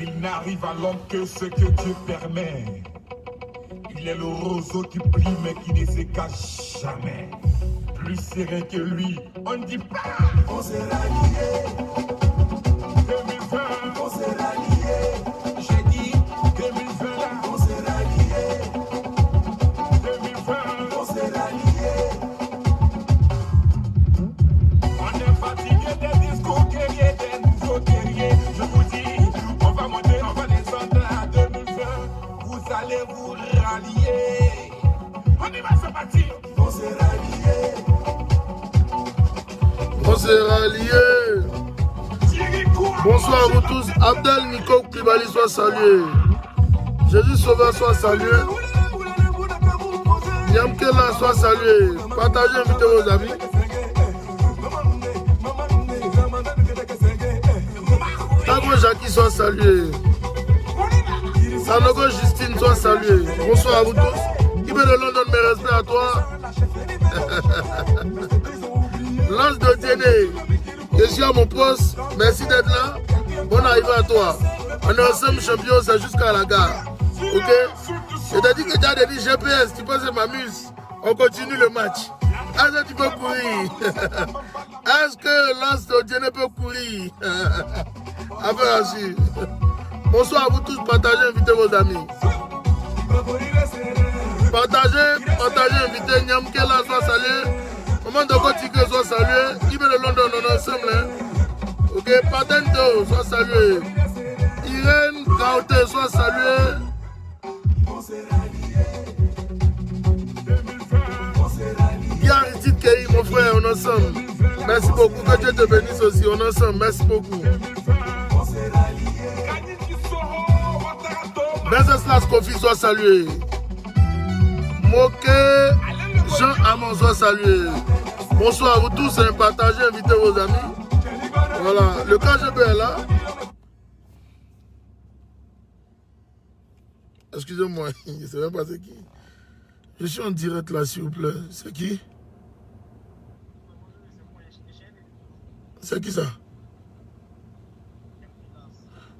Il n'arrive à l'homme que ce que Dieu permet. Il est le roseau qui plie mais qui ne se cache jamais. Plus serré que lui, on ne dit pas. On sera liés. 2020, On sera liés. j'ai dit 2020, On sera liés. 2020. On sera liés. On est fatigué des discours guerriers, des nouveaux guerriers. Je vous dis, on va monter, on va descendre à 2020. Vous allez vous rallier. On y va se bâtir. On sera liés. On sera liés. Bonsoir à vous tous. Abdel Nico Koulibaly soit salué. Jésus Sauveur soit salué. Niamkela soit salué. Partagez, invitez vos amis. Tago Jackie soit salué. Sanogo Justine soit salué. Bonsoir à vous tous. Ibe de London, mes respects à toi. Lance de Téné. Je suis à mon poste. Merci d'être là. Bonne arrivée à toi. On est ensemble champion, c'est jusqu'à la gare. Ok? Je t'ai dit que tu as des GPS. Tu penses que je m'amuse? On continue le match. Est-ce que tu peux courir? Est-ce que Lance de Téné peut courir? Affaire à suivre. Bonsoir à vous tous. Partagez, invitez vos amis. Partagez, invitez Niamkela soit salué. Maman de Kotique soit salué. Ibe de London, on est ensemble. Hein? Ok, Patento soit salué. Irène Gaoté soit salué. Aristide Kei, mon frère, on est ensemble. Merci beaucoup. Que Dieu te bénisse aussi. On est ensemble. Merci beaucoup. Venceslas Kofi soit salué. Moké Jean Amon soit salué. Bonsoir à vous tous. Partagez, invitez vos amis. Voilà. Le KGB est là. Excusez-moi. Je ne sais même pas c'est qui. Je suis en direct là, s'il vous plaît. C'est qui? C'est qui ça?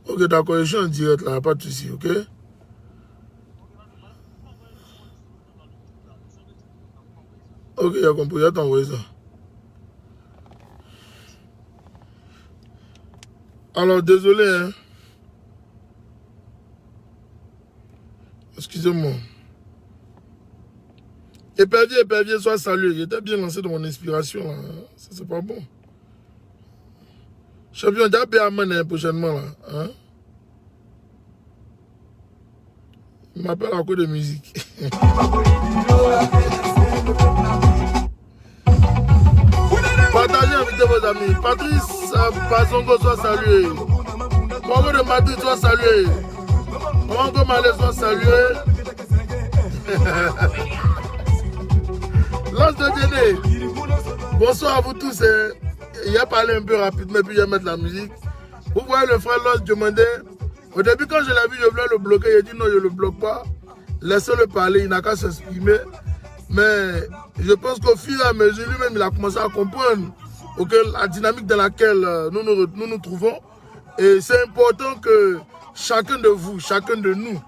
Ok, d'accord, je suis en direct là, pas de souci, ok? Ok, j'ai compris, je vais t'envoyer ça. Alors, désolé, hein? Excusez-moi. Épervier, sois salué. J'étais bien lancé dans mon inspiration, là. Ça, c'est pas bon. Champion, j'ai à mener prochainement, là. Hein? Il m'appelle à cause de musique. Partagez, invitez vos amis. Patrice Bazongo soit salué. Maman de Madrid soit salué. Maman Malé soit salué. Lance de Déné. Bonsoir à vous tous. Il a parlé un peu rapidement, puis je vais mettre la musique. Vous voyez le frère Lance demander. Au début, quand je l'ai vu, je voulais le bloquer. Il a dit non, je ne le bloque pas. Laissez-le parler, il n'a qu'à s'exprimer. Mais je pense qu'au fur et à mesure, lui-même, il a commencé à comprendre la dynamique dans laquelle nous nous trouvons. Et c'est important que chacun de vous, chacun de nous,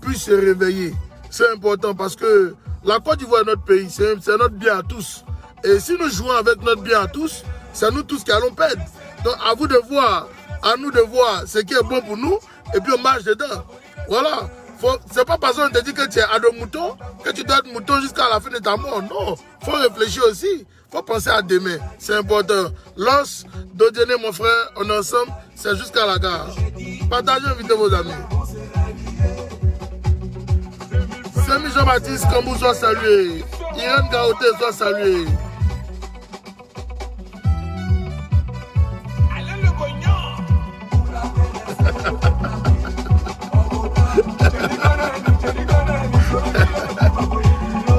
puisse se réveiller. C'est important parce que la Côte d'Ivoire est notre pays, c'est notre bien à tous. Et si nous jouons avec notre bien à tous, c'est nous tous qui allons perdre. Donc à vous de voir, à nous de voir ce qui est bon pour nous, et puis on marche dedans. Voilà. C'est pas parce qu'on te dit que tu es ado mouton, que tu dois être mouton jusqu'à la fin de ta mort. Non, il faut réfléchir aussi. Il faut penser à demain. C'est important. Lance, Dodiené, mon frère, on est ensemble. C'est jusqu'à la gare. Partagez, invitez vos amis. Semi Jean-Baptiste Kambou soit salué. Irène Gaoté soit salué.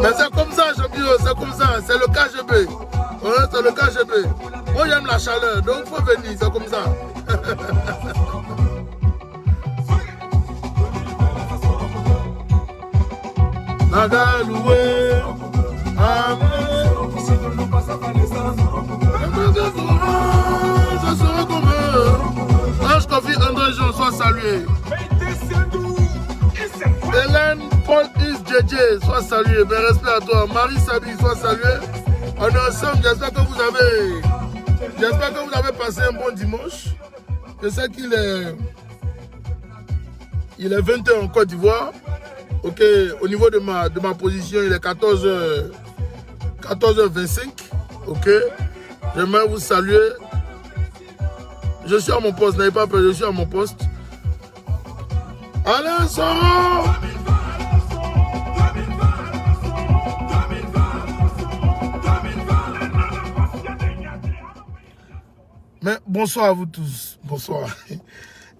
Mais c'est comme ça, champion, c'est comme ça, c'est le KGB. Ouais, c'est le KGB. Moi j'aime la chaleur, donc il faut venir, c'est comme ça. Nagaloué, ça sera comme salué. Hélène Paul Is JJ, sois salué. Mes respects à toi. Marie Sabi, sois salué. On est ensemble. J'espère que vous avez passé un bon dimanche. Je sais qu'il est 20h en Côte d'Ivoire. Ok, au niveau de ma position, il est 14h25. Ok, j'aimerais vous saluer. Je suis à mon poste, n'ayez pas peur, je suis à mon poste. Alain Soro! Mais bonsoir à vous tous. Bonsoir. Il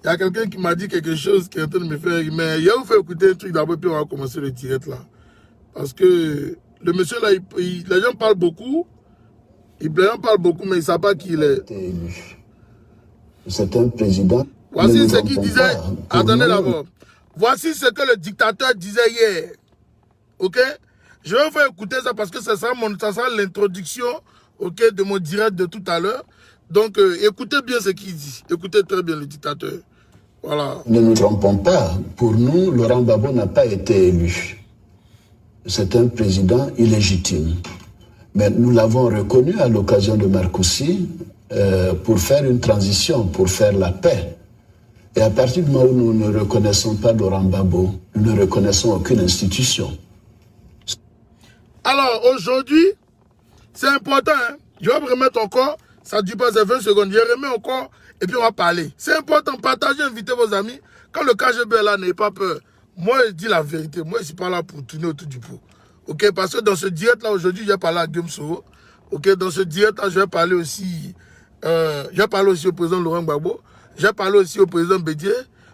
y a quelqu'un qui m'a dit quelque chose qui est en train de me faire. Mais il a vous fait écouter un truc d'abord, puis on va commencer le direct là. Parce que le monsieur là, les gens parlent beaucoup. Les gens parlent beaucoup, mais ils ne savent pas qui il est. C'est un président. Voici ce qu'il disait. Attendez d'abord. Voici ce que le dictateur disait hier. Ok? Je vais vous faire écouter ça parce que ça sera l'introduction, ok, de mon direct de tout à l'heure. Donc, écoutez bien ce qu'il dit. Écoutez très bien le dictateur. Voilà. Ne nous trompons pas. Pour nous, Laurent Gbagbo n'a pas été élu. C'est un président illégitime. Mais nous l'avons reconnu à l'occasion de Marcoussis pour faire une transition, pour faire la paix. Et à partir du moment où nous ne reconnaissons pas Laurent Gbagbo, nous ne reconnaissons aucune institution. Alors, aujourd'hui, c'est important. Hein? Je vais me remettre encore. Ça ne dure pas 20 secondes. Je remets encore et puis on va parler. C'est important. Partagez, invitez vos amis. Quand le KGB est là, n'ayez pas peur. Moi, je dis la vérité. Moi, je ne suis pas là pour tourner autour du pot. Ok, parce que dans ce direct-là, aujourd'hui, je vais parler à Guillaume Soro. Ok, dans ce direct-là, je vais parler aussi au président Laurent Gbagbo. Je vais parler aussi au président Bédié.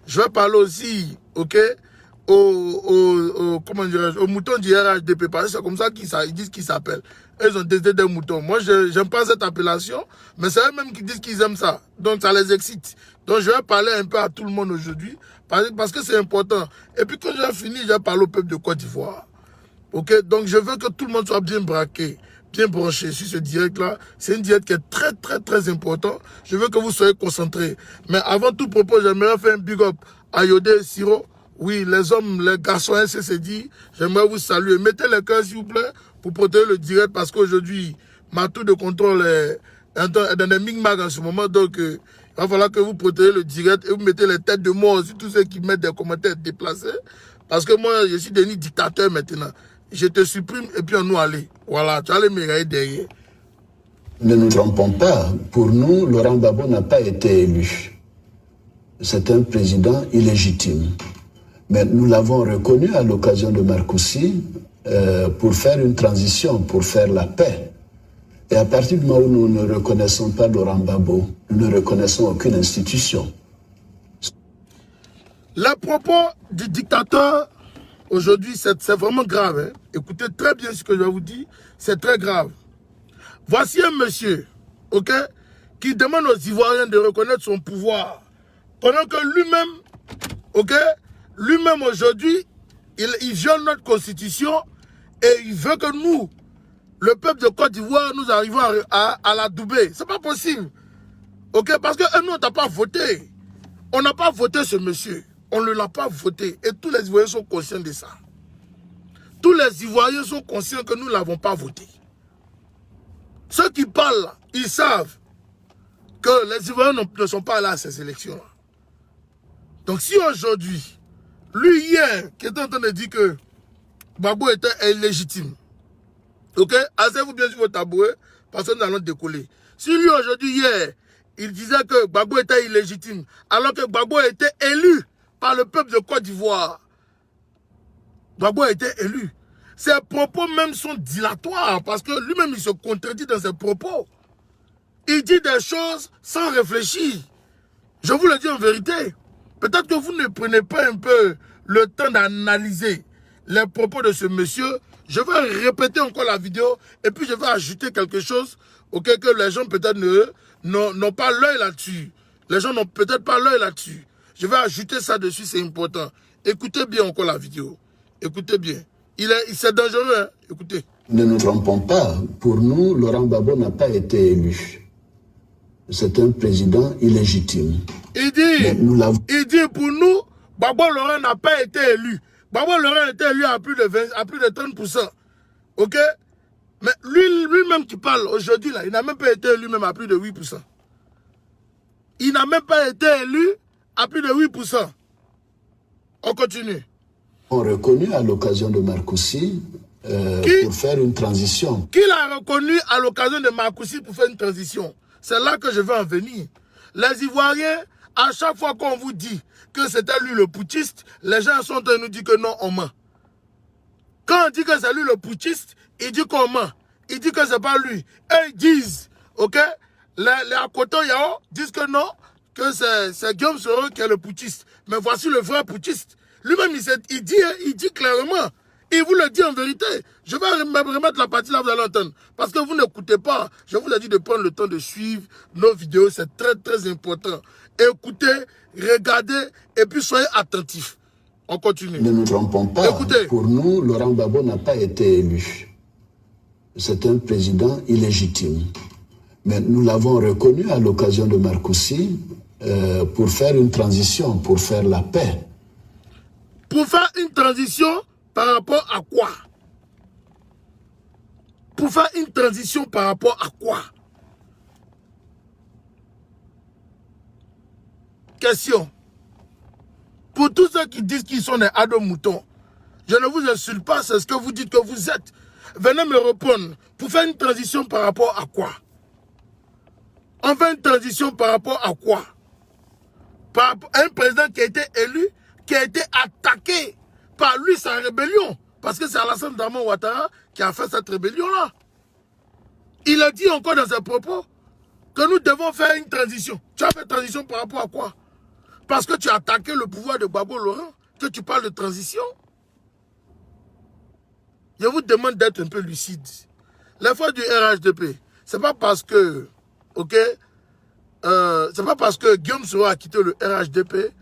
Je vais parler aussi, ok, comment dirais-je, aux moutons du RHDP. Parce que c'est comme ça qu'ils disent qu'ils s'appellent. Ils ont décidé des moutons. Moi, je n'aime pas cette appellation, mais c'est eux-mêmes qui disent qu'ils aiment ça. Donc, ça les excite. Donc, je vais parler un peu à tout le monde aujourd'hui, parce que c'est important. Et puis, quand j'ai fini, je vais parler au peuple de Côte d'Ivoire. Ok, donc je veux que tout le monde soit bien braqué, bien branché sur ce direct-là. C'est une direct qui est très, très, très important. Je veux que vous soyez concentrés. Mais avant tout propos, j'aimerais faire un big up à Yodé et Siro. Oui, les hommes, les garçons SCCD, j'aimerais vous saluer. Mettez les cœurs, s'il vous plaît, pour protéger le direct, parce qu'aujourd'hui, ma tour de contrôle est dans des micmacs en ce moment. Donc, il va falloir que vous protégez le direct et vous mettez les têtes de mort sur tous ceux qui mettent des commentaires déplacés. Parce que moi, je suis devenu dictateur maintenant. Je te supprime et puis on nous aller. Voilà, tu allais me regarder derrière. Ne nous trompons pas. Pour nous, Laurent Gbagbo n'a pas été élu. C'est un président illégitime. Mais nous l'avons reconnu à l'occasion de Marcoussis pour faire une transition, pour faire la paix. Et à partir du moment où nous ne reconnaissons pas Laurent Gbagbo, nous ne reconnaissons aucune institution. Les propos du dictateur, aujourd'hui, c'est vraiment grave. Hein? Écoutez très bien ce que je vais vous dire. C'est très grave. Voici un monsieur, ok, qui demande aux Ivoiriens de reconnaître son pouvoir. Pendant que lui-même, ok, lui-même aujourd'hui, il viole notre constitution et il veut que nous, le peuple de Côte d'Ivoire, nous arrivons à l'adouber. C'est pas possible. Ok, parce que nous, on n'a pas voté. On n'a pas voté ce monsieur. On ne l'a pas voté. Et tous les Ivoiriens sont conscients de ça. Tous les Ivoiriens sont conscients que nous ne l'avons pas voté. Ceux qui parlent, ils savent que les Ivoiriens ne sont pas là à ces élections-là. Donc si aujourd'hui, lui hier, qui est en train de dire que Gbagbo était illégitime, ok, asseyez-vous bien sur vos tabourets, parce que nous allons décoller. Si lui aujourd'hui, hier, il disait que Gbagbo était illégitime, alors que Gbagbo a été élu par le peuple de Côte d'Ivoire. Gbagbo a été élu. Ses propos même sont dilatoires, parce que lui-même, il se contredit dans ses propos. Il dit des choses sans réfléchir. Je vous le dis en vérité. Peut-être que vous ne prenez pas un peu le temps d'analyser les propos de ce monsieur. Je vais répéter encore la vidéo et puis je vais ajouter quelque chose auquel que les gens peut-être n'ont pas l'œil là-dessus. Les gens n'ont peut-être pas l'œil là-dessus. Je vais ajouter ça dessus, c'est important. Écoutez bien encore la vidéo. Écoutez bien. C'est dangereux, hein? Écoutez. Ne nous trompons pas. Pour nous, Laurent Gbagbo n'a pas été élu. c'est un président illégitime. Il dit pour nous, Gbagbo Laurent n'a pas été élu. Gbagbo Laurent a été élu à plus de 30%. Ok? Mais lui-même qui parle aujourd'hui, là, il n'a même pas été élu même à plus de 8%. Il n'a même pas été élu à plus de 8%. On continue. On reconnu à l'occasion de Marcoussis pour faire une transition. Qui l'a reconnu à l'occasion de Marcoussis pour faire une transition? C'est là que je veux en venir. Les Ivoiriens, à chaque fois qu'on vous dit que c'était lui le putschiste, les gens sont en train de nous dire que non, on ment. Quand on dit que c'est lui le putschiste, il dit qu'on ment. Il dit que c'est pas lui. Et ils disent, ok, les Akoto Yao disent que non, que c'est Guillaume Soro qui est le putschiste. Mais voici le vrai putschiste. Lui-même, il dit clairement. Il vous le dit en vérité. Je vais remettre la partie là, vous allez entendre. Parce que vous n'écoutez pas. Je vous ai dit de prendre le temps de suivre nos vidéos. C'est très, très important. Écoutez, regardez et puis soyez attentifs. On continue. Ne nous trompons pas. Écoutez. Pour nous, Laurent Gbagbo n'a pas été élu. C'est un président illégitime. Mais nous l'avons reconnu à l'occasion de Marcoussis pour faire une transition, pour faire la paix. Pour faire une transition par rapport à quoi? Pour faire une transition par rapport à quoi? Question. Pour tous ceux qui disent qu'ils sont des ados-moutons, je ne vous insulte pas, c'est ce que vous dites que vous êtes. Venez me répondre. Pour faire une transition par rapport à quoi? On fait une transition par rapport à quoi? Par un président qui a été élu, qui a été attaqué par lui, sa rébellion. Parce que c'est Alassane Dramane Ouattara qui a fait cette rébellion-là. Il a dit encore dans ses propos que nous devons faire une transition. Tu as fait une transition par rapport à quoi? Parce que tu as attaqué le pouvoir de Gbagbo Laurent, que tu parles de transition. Je vous demande d'être un peu lucide. L'effort du RHDP, c'est pas parce que, ok, c'est pas parce que Guillaume Soro a quitté le RHDP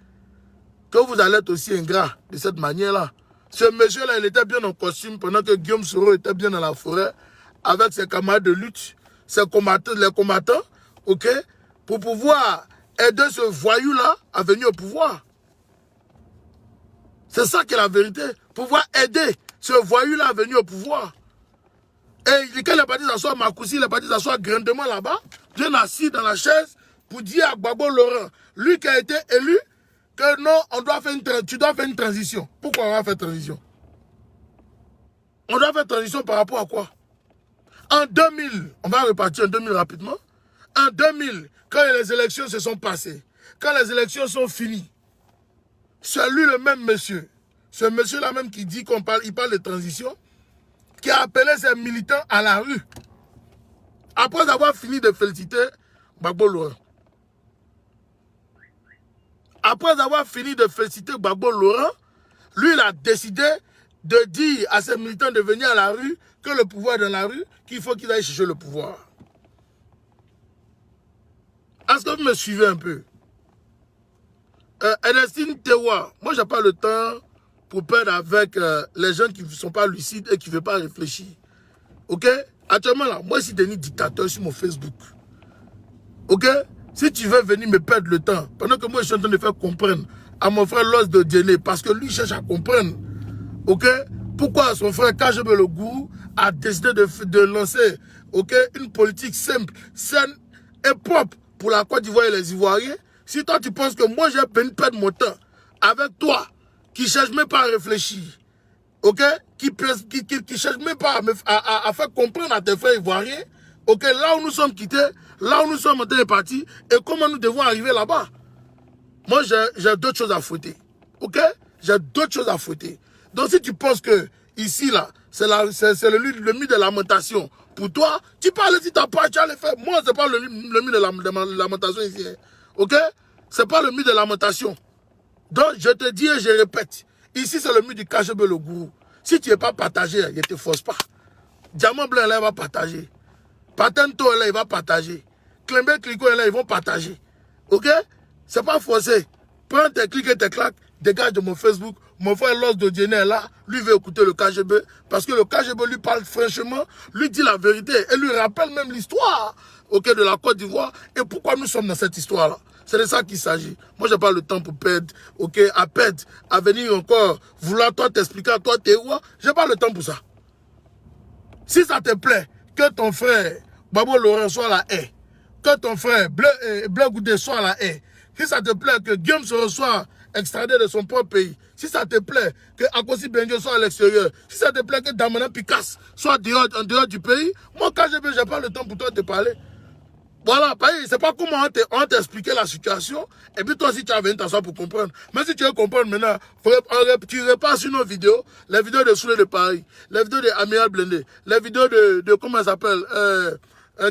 que vous allez être aussi ingrat de cette manière-là. Ce monsieur-là, il était bien en costume pendant que Guillaume Soro était bien dans la forêt avec ses camarades de lutte, les combattants, ok, pour pouvoir aider ce voyou-là à venir au pouvoir. C'est ça qui est la vérité. Pouvoir aider ce voyou-là à venir au pouvoir. Et quand il est parti s'asseoir à Marcoussis, il est parti s'asseoir grandement là-bas, bien assis dans la chaise, pour dire à Gbagbo Laurent, lui qui a été élu, que non, tu dois faire une transition. Pourquoi on va faire transition? On doit faire transition par rapport à quoi? En 2000, on va repartir en 2000 rapidement. En 2000, quand les élections se sont passées, quand les élections sont finies, c'est lui le même monsieur, ce monsieur-là même qui dit il parle de transition, qui a appelé ses militants à la rue, après avoir fini de féliciter Gbagbo Laurent. Après avoir fini de féliciter Gbagbo Laurent, lui, il a décidé de dire à ses militants de venir à la rue, que le pouvoir est dans la rue, qu'il faut qu'ils aillent chercher le pouvoir. Est-ce que vous me suivez un peu? Ernestine Tewa, moi, je n'ai pas le temps pour perdre avec les gens qui ne sont pas lucides et qui ne veulent pas réfléchir. Ok? Actuellement, là, moi, je suis devenu dictateur sur mon Facebook. Ok? Si tu veux venir me perdre le temps, pendant que moi je suis en train de faire comprendre à mon frère Los de Diené, parce que lui cherche à comprendre, ok, pourquoi son frère KGB le Gourou a décidé de lancer, ok, une politique simple, saine et propre pour la Côte d'Ivoire et les Ivoiriens. Si toi tu penses que moi j'ai peine perdre mon temps avec toi, qui cherche même pas à réfléchir, ok, qui cherche même pas à faire comprendre à tes frères ivoiriens, ok, là où nous sommes quittés, là où nous sommes en train de partir, et comment nous devons arriver là-bas. Moi, j'ai d'autres choses à fouetter. Ok? J'ai d'autres choses à fouetter. Donc, si tu penses que ici, là, c'est le lieu de lamentation, pour toi, tu parles si tu n'as pas, tu as le faire. Moi, ce n'est pas le lieu de lamentation ici. Hein. Ok? Ce n'est pas le lieu de lamentation. Donc, je te dis et je répète, ici, c'est le lieu du KGB le Gourou. Si tu n'es pas partagé, il ne te force pas. Diamant Blanc, là, il va partager. Patento, là, il va partager. Clembe Clico, là, ils vont partager. Ok? C'est pas forcé. Prends tes clics et tes claques, dégage de mon Facebook. Mon frère Los de Diené est là. Lui veut écouter le KGB. Parce que le KGB lui parle franchement, lui dit la vérité. Et lui rappelle même l'histoire ok, de la Côte d'Ivoire, et pourquoi nous sommes dans cette histoire-là. C'est de ça qu'il s'agit. Moi, je n'ai pas le temps pour perdre, ok, à venir encore, vouloir toi t'expliquer à toi, t'es où, je n'ai pas le temps pour ça. Si ça te plaît, que ton frère, Babo Laurent soit à la haie, que ton frère, Bleu Goudé soit à la haie, si ça te plaît que Guillaume se reçoit extradé de son propre pays, si ça te plaît que Akosi Benjo soit à l'extérieur, si ça te plaît que Damana Picasse soit en dehors du pays, moi, quand je n'ai pas le temps pour toi de te parler. Voilà, c'est pas comment on t'a expliqué la situation, et puis toi aussi tu as venu t'asseoir pour comprendre. Mais si tu veux comprendre maintenant, tu repasses sur nos vidéos, les vidéos de Soulé de Paris, les vidéos de Amiral Blendé, les vidéos de comment elle s'appelle,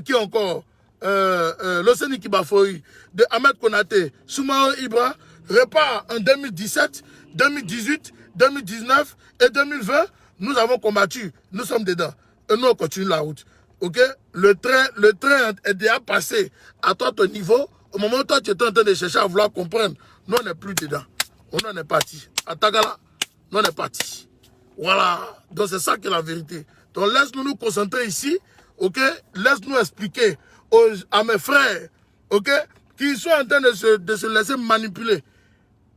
qui encore, Loseni Kibafori, de Ahmed Konaté, Soumaro Ibra, repart en 2017, 2018, 2019 et 2020, nous avons combattu, nous sommes dedans, et nous on continue la route. Ok, le train est déjà passé à toi, ton niveau. Au moment où toi, tu étais en train de chercher à vouloir comprendre, nous, on n'est plus dedans. On en est parti. À Tagala, nous, on est parti. Voilà. Donc, c'est ça qui est la vérité. Donc, laisse-nous nous concentrer ici. Ok, laisse-nous expliquer à mes frères, ok, qui sont en train de se laisser manipuler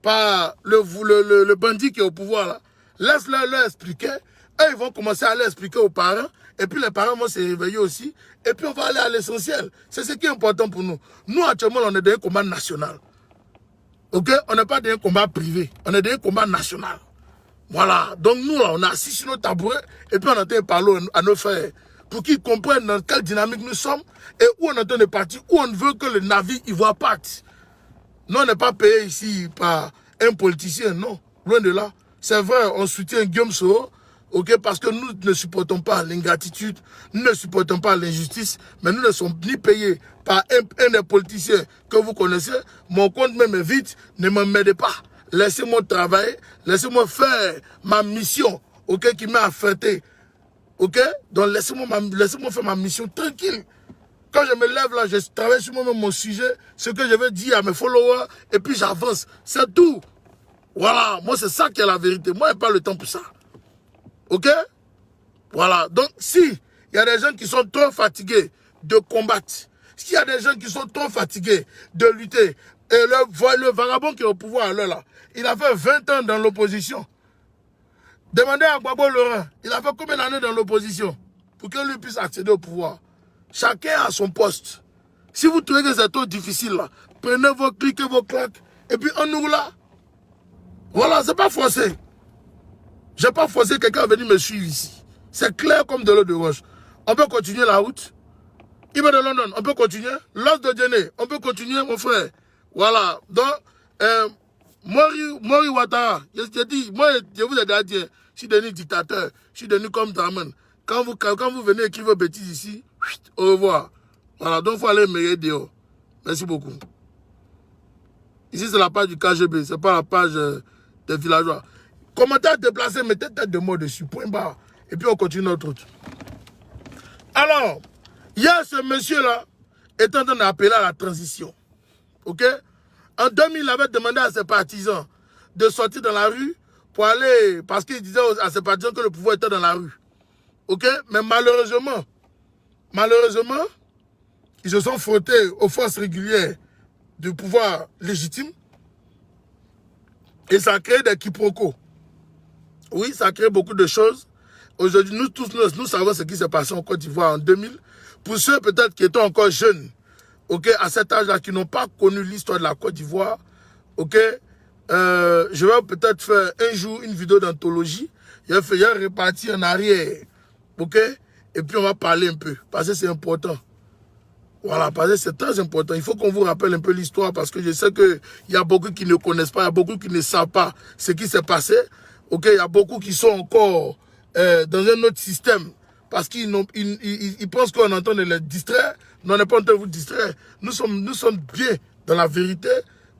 par le bandit qui est au pouvoir là. Laisse-leur expliquer. Eux, ils vont commencer à aller expliquer aux parents. Et puis les parents vont se réveiller aussi. Et puis on va aller à l'essentiel. C'est ce qui est important pour nous. Nous, actuellement, on est dans un combat national. Ok? On n'est pas dans un combat privé. On est dans un combat national. Voilà. Donc nous, là, on est assis sur nos tabourets. Et puis on est en train de parler à nos frères. Pour qu'ils comprennent dans quelle dynamique nous sommes. Et où on est en train de partir. Où on veut que le navire ivoire parte. Nous, on n'est pas payé ici par un politicien. Non. Loin de là. C'est vrai, on soutient Guillaume Soro. Ok, parce que nous ne supportons pas l'ingratitude, nous ne supportons pas l'injustice, mais nous ne sommes ni payés par un des politiciens que vous connaissez. Mon compte même est vide, ne m'emmerdez pas. Laissez-moi travailler, laissez-moi faire ma mission, ok, qui m'a affecté. Ok, donc laissez-moi faire ma mission tranquille. Quand je me lève là, je travaille sur moi-même mon sujet, ce que je veux dire à mes followers, et puis j'avance. C'est tout. Voilà, moi c'est ça qui est la vérité. Moi, je n'ai pas le temps pour ça. Ok? Voilà. Donc, si il y a des gens qui sont trop fatigués de combattre, s'il y a des gens qui sont trop fatigués de lutter, et le vagabond qui est au pouvoir à l'heure là, il a fait 20 ans dans l'opposition. Demandez à Babo Laurent, il a fait combien d'années dans l'opposition pour que lui puisse accéder au pouvoir? Chacun a son poste. Si vous trouvez que c'est trop difficile là, prenez vos clics et vos claques, et puis on nous là. Voilà, c'est pas forcé. Je n'ai pas forcé quelqu'un à venir me suivre ici. C'est clair comme de l'eau de roche. On peut continuer la route. Il va de London, on peut continuer. L'os de Djené, on peut continuer, mon frère. Voilà. Donc, Mori Ouattara, je dis, moi, je vous ai déjà dit, je suis devenu dictateur, je suis devenu comme Draman. Quand vous venez écrire vos bêtises ici, au revoir. Voilà, donc il faut aller me dehors. Merci beaucoup. Ici, c'est la page du KGB, ce n'est pas la page des villageois. Commentaire déplacé, mettez tête de mort dessus, point barre. Et puis on continue notre route. Alors, il y a ce monsieur-là, est en train d'appeler à la transition. Ok? En 2000, il avait demandé à ses partisans de sortir dans la rue pour aller, parce qu'il disait à ses partisans que le pouvoir était dans la rue. Ok? Mais malheureusement, ils se sont frottés aux forces régulières du pouvoir légitime et ça a créé des quiproquos. Oui, ça a créé beaucoup de choses. Aujourd'hui, nous tous, nous savons ce qui s'est passé en Côte d'Ivoire en 2000. Pour ceux peut-être qui étaient encore jeunes, ok, à cet âge-là, qui n'ont pas connu l'histoire de la Côte d'Ivoire, ok, je vais peut-être faire un jour une vidéo d'anthologie. Je vais repartir en arrière, ok, et puis on va parler un peu, parce que c'est important. Voilà, parce que c'est très important. Il faut qu'on vous rappelle un peu l'histoire, parce que je sais qu'il y a beaucoup qui ne connaissent pas, il y a beaucoup qui ne savent pas ce qui s'est passé. Ok, il y a beaucoup qui sont encore dans un autre système parce qu'ils pensent qu'on est en train de les distraire. Non, on n'est pas en train de vous distraire. Nous sommes bien dans la vérité.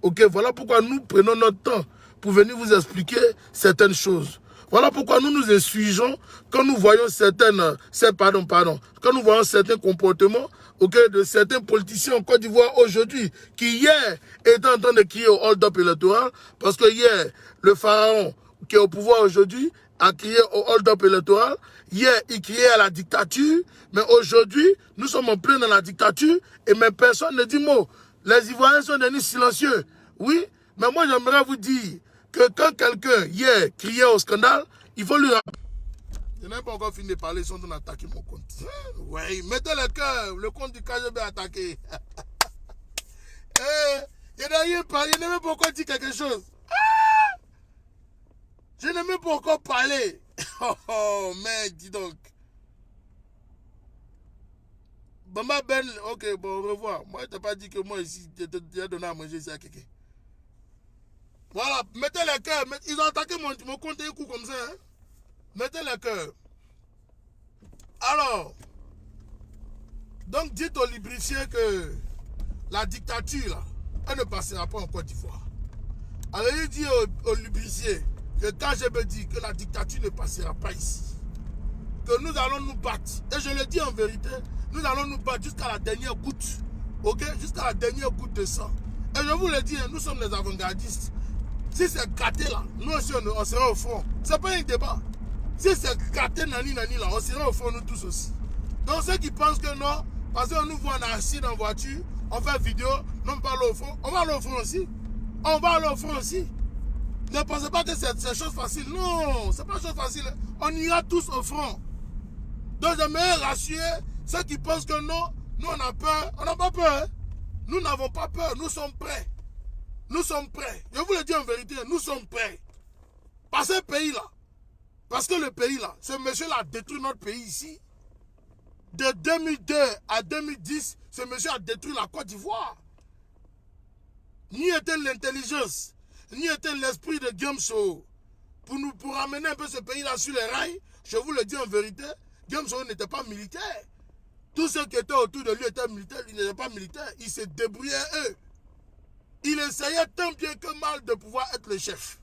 Ok, voilà pourquoi nous prenons notre temps pour venir vous expliquer certaines choses. Voilà pourquoi nous nous insurgeons quand nous voyons quand nous voyons certains comportements, ok, de certains politiciens en Côte d'Ivoire aujourd'hui qui hier étaient en train de crier au hold-up électoral parce que hier, le pharaon qui est au pouvoir aujourd'hui a crié au hold-up électoral. Hier, il criait à la dictature. Mais aujourd'hui, nous sommes en plein dans la dictature. Et même personne ne dit mot. Les Ivoiriens sont devenus silencieux. Oui, mais moi, j'aimerais vous dire que quand quelqu'un, hier, criait au scandale, il faut lui rappeler. Je n'ai pas encore fini de parler, ils sont en train d'attaquer mon compte. Oui, mettez le cœur, le compte du KGB est attaqué. Il n'y a rien parlé, je n'ai même pas encore dit quelque chose. Je n'ai même pas encore parlé. Oh, mais dis donc. Bamba Ben, ok, bon, au revoir. Moi, je t'ai pas dit que moi, ici, j'ai donné à manger ici à quelqu'un. Voilà, mettez le cœur. Ils ont attaqué mon compte un coup comme ça. Hein? Mettez le cœur. Alors, donc dites aux libriciens que la dictature, là, elle ne passera pas en Côte d'Ivoire. Allez dire aux libriciens que quand je me dis que la dictature ne passera pas ici, que nous allons nous battre, et je le dis en vérité, nous allons nous battre jusqu'à la dernière goutte, ok, jusqu'à la dernière goutte de sang. Et je vous le dis, nous sommes les avant-gardistes. Si c'est gâté là, nous aussi on sera au front. C'est pas un débat. Si c'est gâté nani là, on sera au front nous tous aussi. Donc ceux qui pensent que non, parce qu'on nous voit en assis dans la voiture, on fait vidéo, non on parle au front, on va aller au front aussi. On va aller au front aussi. Ne pensez pas que c'est chose facile. Non, c'est pas chose facile. On ira tous au front. Donc j'aimerais rassurer ceux qui pensent que non, nous on a peur. On n'a pas peur. Nous n'avons pas peur, nous sommes prêts. Nous sommes prêts. Je vous le dis en vérité, nous sommes prêts. Parce que ce pays-là, parce que le pays-là, ce monsieur-là a détruit notre pays ici. De 2002 à 2010, ce monsieur a détruit la Côte d'Ivoire. Ni était l'intelligence, ni était l'esprit de Guillaume Soro pour ramener un peu ce pays-là sur les rails. Je vous le dis en vérité, Guillaume Soro n'était pas militaire. Tous ceux qui étaient autour de lui étaient militaires, il n'était pas militaire. Il se débrouillait eux. Il essayait tant bien que mal de pouvoir être le chef.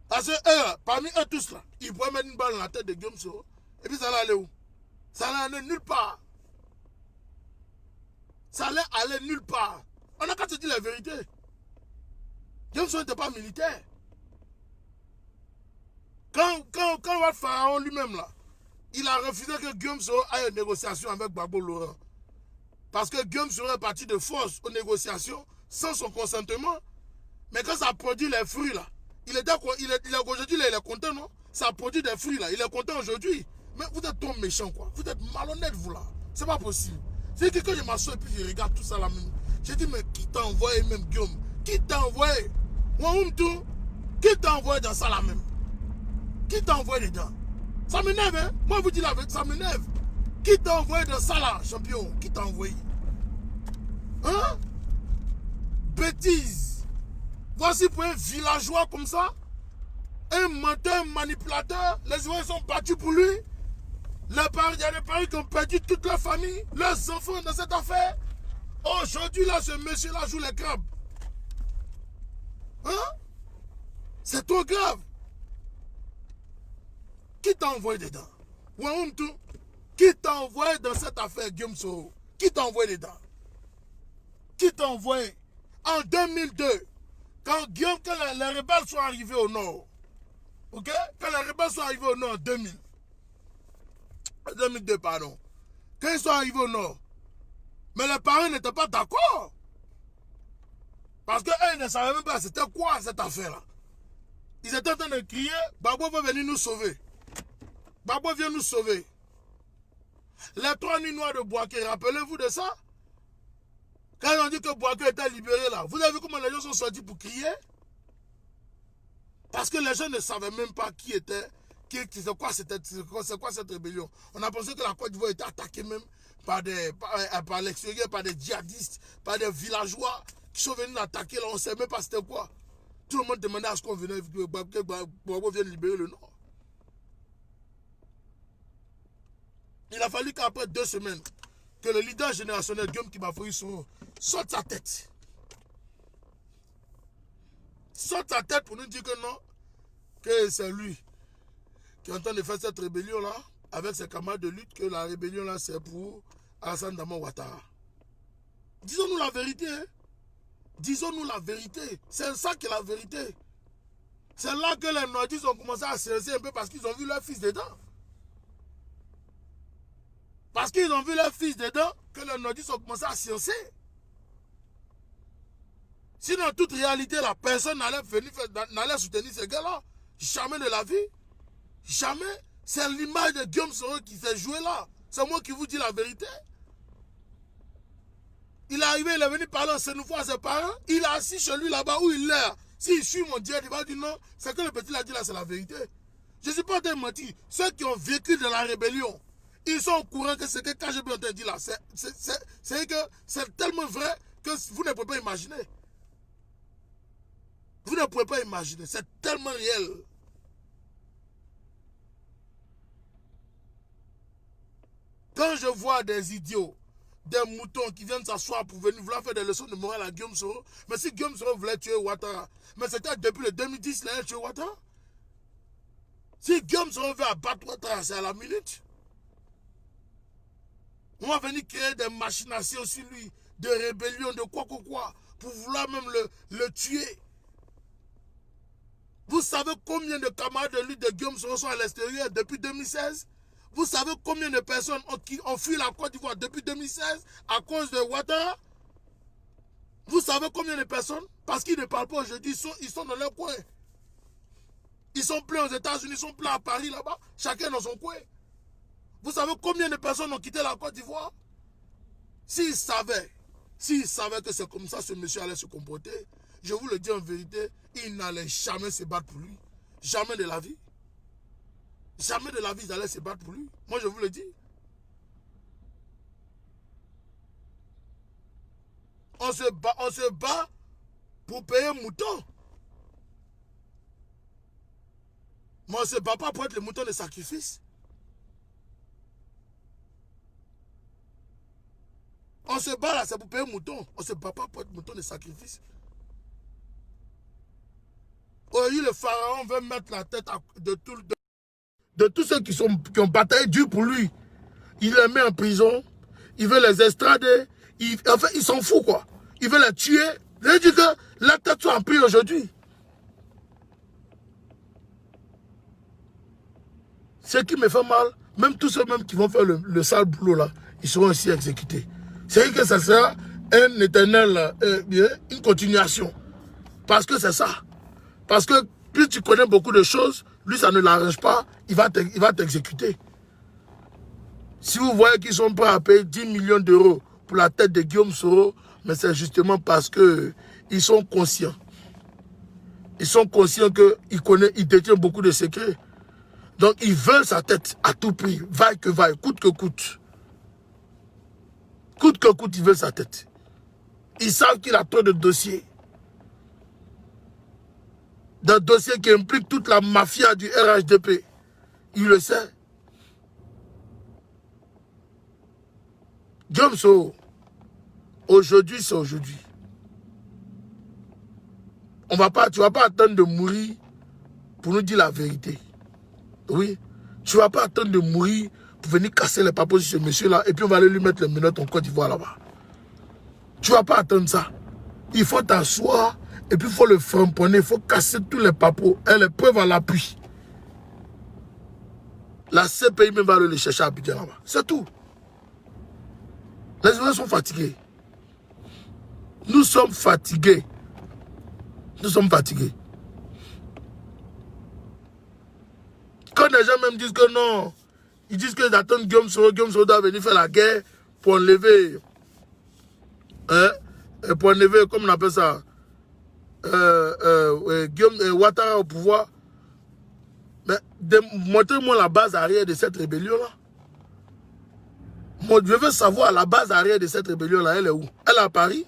Parce que eux, parmi eux tous là, ils pouvaient mettre une balle dans la tête de Guillaume Soro. Et puis ça allait aller où? Ça allait aller nulle part. Ça allait aller nulle part. On n'a qu'à se dire la vérité. Guillaume Soro n'était pas militaire. Quand votre pharaon lui-même là, il a refusé que Guillaume Soro aille aux négociations avec Gbagbo Laurent. Parce que Guillaume Soro est parti de force aux négociations sans son consentement. Mais quand ça produit les fruits là, aujourd'hui il est content, non? Ça produit des fruits là, il est content aujourd'hui. Mais vous êtes trop méchant quoi. Vous êtes malhonnête vous là. C'est pas possible. C'est que quand je m'assois et puis je regarde tout ça là même. J'ai dit mais qui t'a envoyé même Guillaume? Qui t'a envoyé? Qui t'a envoyé dans ça là même? Qui t'a envoyé dedans? Ça m'énerve hein. Moi je vous dis la vérité, ça m'énerve. Qui t'a envoyé dans ça là, champion? Qui t'a envoyé? Hein? Bêtise. Voici pour un villageois comme ça, un menteur, un manipulateur, les Ivoiriens sont battus pour lui. Il y a des parents qui ont perdu toute leur famille, leurs enfants dans cette affaire. Aujourd'hui, là, ce monsieur-là joue les crabes. Hein? C'est trop grave. Qui t'a envoyé dedans? Qui t'a envoyé dans cette affaire, Guillaume Soro? Qui t'a envoyé dedans? Qui t'a envoyé? En 2002, quand les rebelles sont arrivés au nord, ok? Quand les rebelles sont arrivés au nord en 2002, pardon. Quand ils sont arrivés au nord, mais les parents n'étaient pas d'accord. Parce qu'eux ne savaient même pas c'était quoi cette affaire-là. Ils étaient en train de crier, Gbagbo va venir nous sauver. Gbagbo vient nous sauver. Les 3 nuits noires de Bouaké, rappelez-vous de ça? Quand ils ont dit que Bouaké était libéré là, vous avez vu comment les gens sont sortis pour crier? Parce que les gens ne savaient même pas qui était, c'est quoi cette rébellion. On a pensé que la Côte d'Ivoire était attaquée même par l'extérieur, par des djihadistes, par des villageois qui sont venus l'attaquer là, on ne sait même pas c'était quoi. Tout le monde demandait à ce qu'on venait, que Gbagbo vienne libérer le Nord. Il a fallu qu'après 2 semaines, que le leader générationnel Guillaume Kibafoyi sorte sa tête. Sorte sa tête pour nous dire que non, que c'est lui qui est en train de faire cette rébellion-là, avec ses camarades de lutte, que la rébellion-là, c'est pour Alassane Dramane Ouattara. Disons-nous la vérité. Hein? Disons-nous la vérité. C'est ça qui est la vérité. C'est là que les nordistes ont commencé à cesser un peu parce qu'ils ont vu leur fils dedans. Parce qu'ils ont vu leur fils dedans que les nordistes ont commencé à sciencer. Sinon, en toute réalité, la personne n'allait soutenir ces gars-là. Jamais de la vie. Jamais. C'est l'image de Guillaume Soro qui s'est joué là. C'est moi qui vous dis la vérité. Il est arrivé, il est venu parler en sénoufo à ses parents. Il est assis chez lui là-bas où il est. S'il suit mon direct, il va dire non. C'est que le petit l'a dit là, c'est la vérité. Je ne suis pas en train de mentir. Ceux qui ont vécu de la rébellion, ils sont au courant que ce que KGB a dit là, c'est que c'est tellement vrai que vous ne pouvez pas imaginer. Vous ne pouvez pas imaginer. C'est tellement réel. Quand je vois des idiots, des moutons qui viennent s'asseoir pour venir vouloir faire des leçons de morale à Guillaume Soro, mais si Guillaume Soro voulait tuer Ouattara, mais c'était depuis le 2010 qu'il a tué Ouattara. Si Guillaume Soro veut abattre Ouattara, c'est à la minute. On va venir créer des machinations sur lui, de rébellion, de quoi, pour vouloir même le tuer. Vous savez combien de camarades de lui de Guillaume Soro sont à l'extérieur depuis 2016? Vous savez combien de personnes ont fui la Côte d'Ivoire depuis 2016 à cause de Ouattara? Vous savez combien de personnes? Parce qu'ils ne parlent pas aujourd'hui, ils sont dans leur coin. Ils sont pleins aux États-Unis, ils sont pleins à Paris là-bas, chacun dans son coin. Vous savez combien de personnes ont quitté la Côte d'Ivoire? S'ils savaient que c'est comme ça ce monsieur allait se comporter, je vous le dis en vérité, il n'allait jamais se battre pour lui. Jamais de la vie. Jamais de la vie, ils allaient se battre pour lui. Moi, je vous le dis. On se bat pour payer un mouton. Mais on ne se bat pas pour être le mouton de sacrifice. On se bat là, c'est pour payer un mouton. On ne se bat pas pour être mouton de sacrifice. Aujourd'hui, le pharaon veut mettre la tête de tous ceux qui ont bataillé dur pour lui. Il les met en prison. Il veut les extrader. En fait, il s'en fout, quoi. Il veut les tuer. Il dit que la tête soit en prix aujourd'hui. Ce qui me fait mal, même tous ceux même qui vont faire le sale boulot là, ils seront aussi exécutés. C'est que ça sera un éternel, une continuation. Parce que c'est ça. Parce que plus tu connais beaucoup de choses, lui ça ne l'arrange pas, il va t'exécuter. Si vous voyez qu'ils sont prêts à payer 10 millions d'euros pour la tête de Guillaume Soro, mais c'est justement parce qu'ils sont conscients. Ils sont conscients qu'ils détiennent beaucoup de secrets. Donc ils veulent sa tête à tout prix, vaille que vaille, coûte que coûte. Coûte que coûte, ils veulent sa tête. Ils savent qu'il a trop de dossiers. D'un dossier qui implique toute la mafia du RHDP. Il le sait. Guillaume Soro, aujourd'hui c'est aujourd'hui. Tu ne vas pas attendre de mourir pour nous dire la vérité. Oui. Tu ne vas pas attendre de mourir pour venir casser les papos sur ce monsieur-là et puis on va aller lui mettre les menottes en Côte d'Ivoire là-bas. Tu ne vas pas attendre ça. Il faut t'asseoir et puis il faut le framponner, il faut casser tous les papos et les preuves à l'appui. La CPI même va aller les chercher à Abidjan là-bas. C'est tout. Les gens sont fatigués. Nous sommes fatigués. Nous sommes fatigués. Quand les gens même disent que non, ils disent qu'ils attendent Guillaume Soro doit venir faire la guerre pour enlever, comment on appelle ça, Ouattara au pouvoir. Mais montrez-moi la base arrière de cette rébellion-là. Je veux savoir la base arrière de cette rébellion-là, elle est où? Elle est à Paris?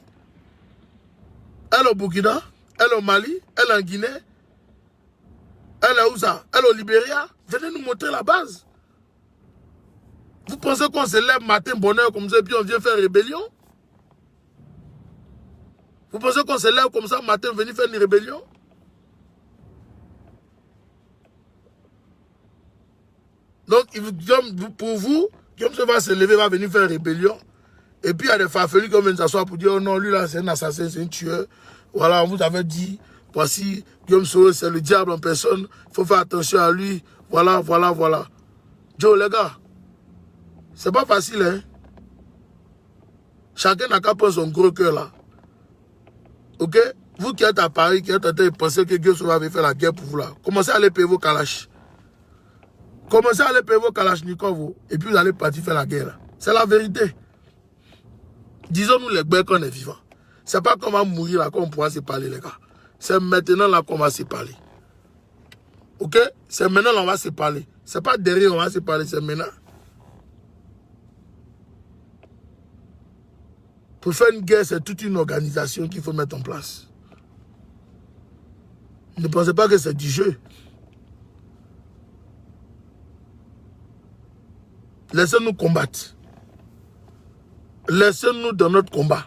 Elle est au Burkina? Elle est au Mali? Elle est en Guinée? Elle est où ça? Elle est au Libéria? Venez nous montrer la base. Vous pensez qu'on se lève matin bonheur comme ça et puis on vient faire rébellion? Vous pensez qu'on se lève comme ça matin venir faire une rébellion? Donc, pour vous, Guillaume Soro va se lever, va venir faire rébellion. Et puis il y a des farfelus qui viennent s'asseoir pour dire oh non, lui là c'est un assassin, c'est un tueur. Voilà, on vous avait dit. voici, Guillaume Soro, c'est le diable en personne, il faut faire attention à lui, voilà, voilà, voilà. Joe, les gars, c'est pas facile, hein. Chacun n'a qu'à prendre son gros cœur, là. Ok? Vous qui êtes à Paris, qui êtes en train de penser que Guillaume Soro avait fait la guerre pour vous, là, commencez à aller payer vos kalash. Commencez à aller payer vos kalachnikov, et puis vous allez partir faire la guerre. C'est la vérité. Disons-nous les gars qu'on est vivant. C'est pas qu'on va mourir là qu'on pourra se parler, les gars. C'est maintenant là qu'on va se parler. Ok? C'est maintenant là qu'on va se parler. C'est pas derrière on va se parler, c'est maintenant. Pour faire une guerre, c'est toute une organisation qu'il faut mettre en place. Ne pensez pas que c'est du jeu. Laissez-nous combattre. Laissez-nous dans notre combat.